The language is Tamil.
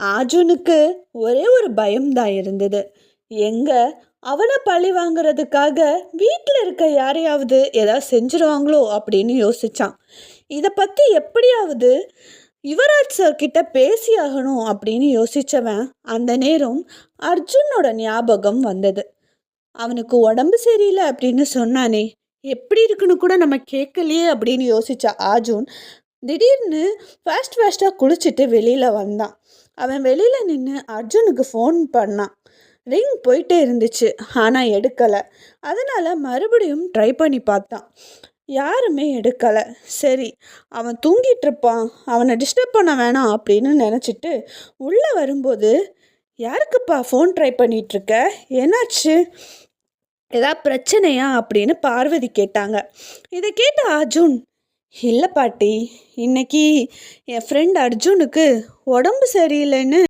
அர்ஜுனுக்கு ஒரே ஒரு பயம்தான் இருந்தது. எங்க அவனை பழி வாங்குறதுக்காக வீட்டில் இருக்க யாரையாவது ஏதாவது செஞ்சிருவாங்களோ அப்படின்னு யோசிச்சான். இதை பற்றி எப்படியாவது யுவராஜ் சார் கிட்ட பேசியாகணும் அப்படின்னு யோசிச்சவன் அந்த நேரம் அர்ஜுனோட ஞாபகம் வந்தது. அவனுக்கு உடம்பு சரியில்லை அப்படின்னு சொன்னானே, எப்படி இருக்குன்னு கூட நம்ம கேட்கலையே அப்படின்னு யோசிச்ச அர்ஜுன் திடீர்னு ஃபாஸ்ட்டாக குளிச்சுட்டு வெளியில் வந்தான். அவன் வெளியில் நின்று அர்ஜுனுக்கு ஃபோன் பண்ணான். ரிங் போயிட்டே இருந்துச்சு, ஆனால் எடுக்கலை. அதனால் மறுபடியும் ட்ரை பண்ணி பார்த்தான். யாருமே எடுக்கலை. சரி, அவன் தூங்கிட்டு இருப்பான், அவனை டிஸ்டர்ப் பண்ண வேணாம் அப்படின்னு நினச்சிட்டு உள்ளே வரும்போது, யாருக்குப்பா ஃபோன் ட்ரை பண்ணிகிட்ருக்க, என்னாச்சு, ஏதாவது பிரச்சனையா அப்படின்னு பார்வதி கேட்டாங்க. இதை கேட்ட அர்ஜுன், இல்லை பாட்டி, இன்னைக்கு என் ஃப்ரெண்ட் அர்ஜுனுக்கு உடம்பு சரியில்லைன்னு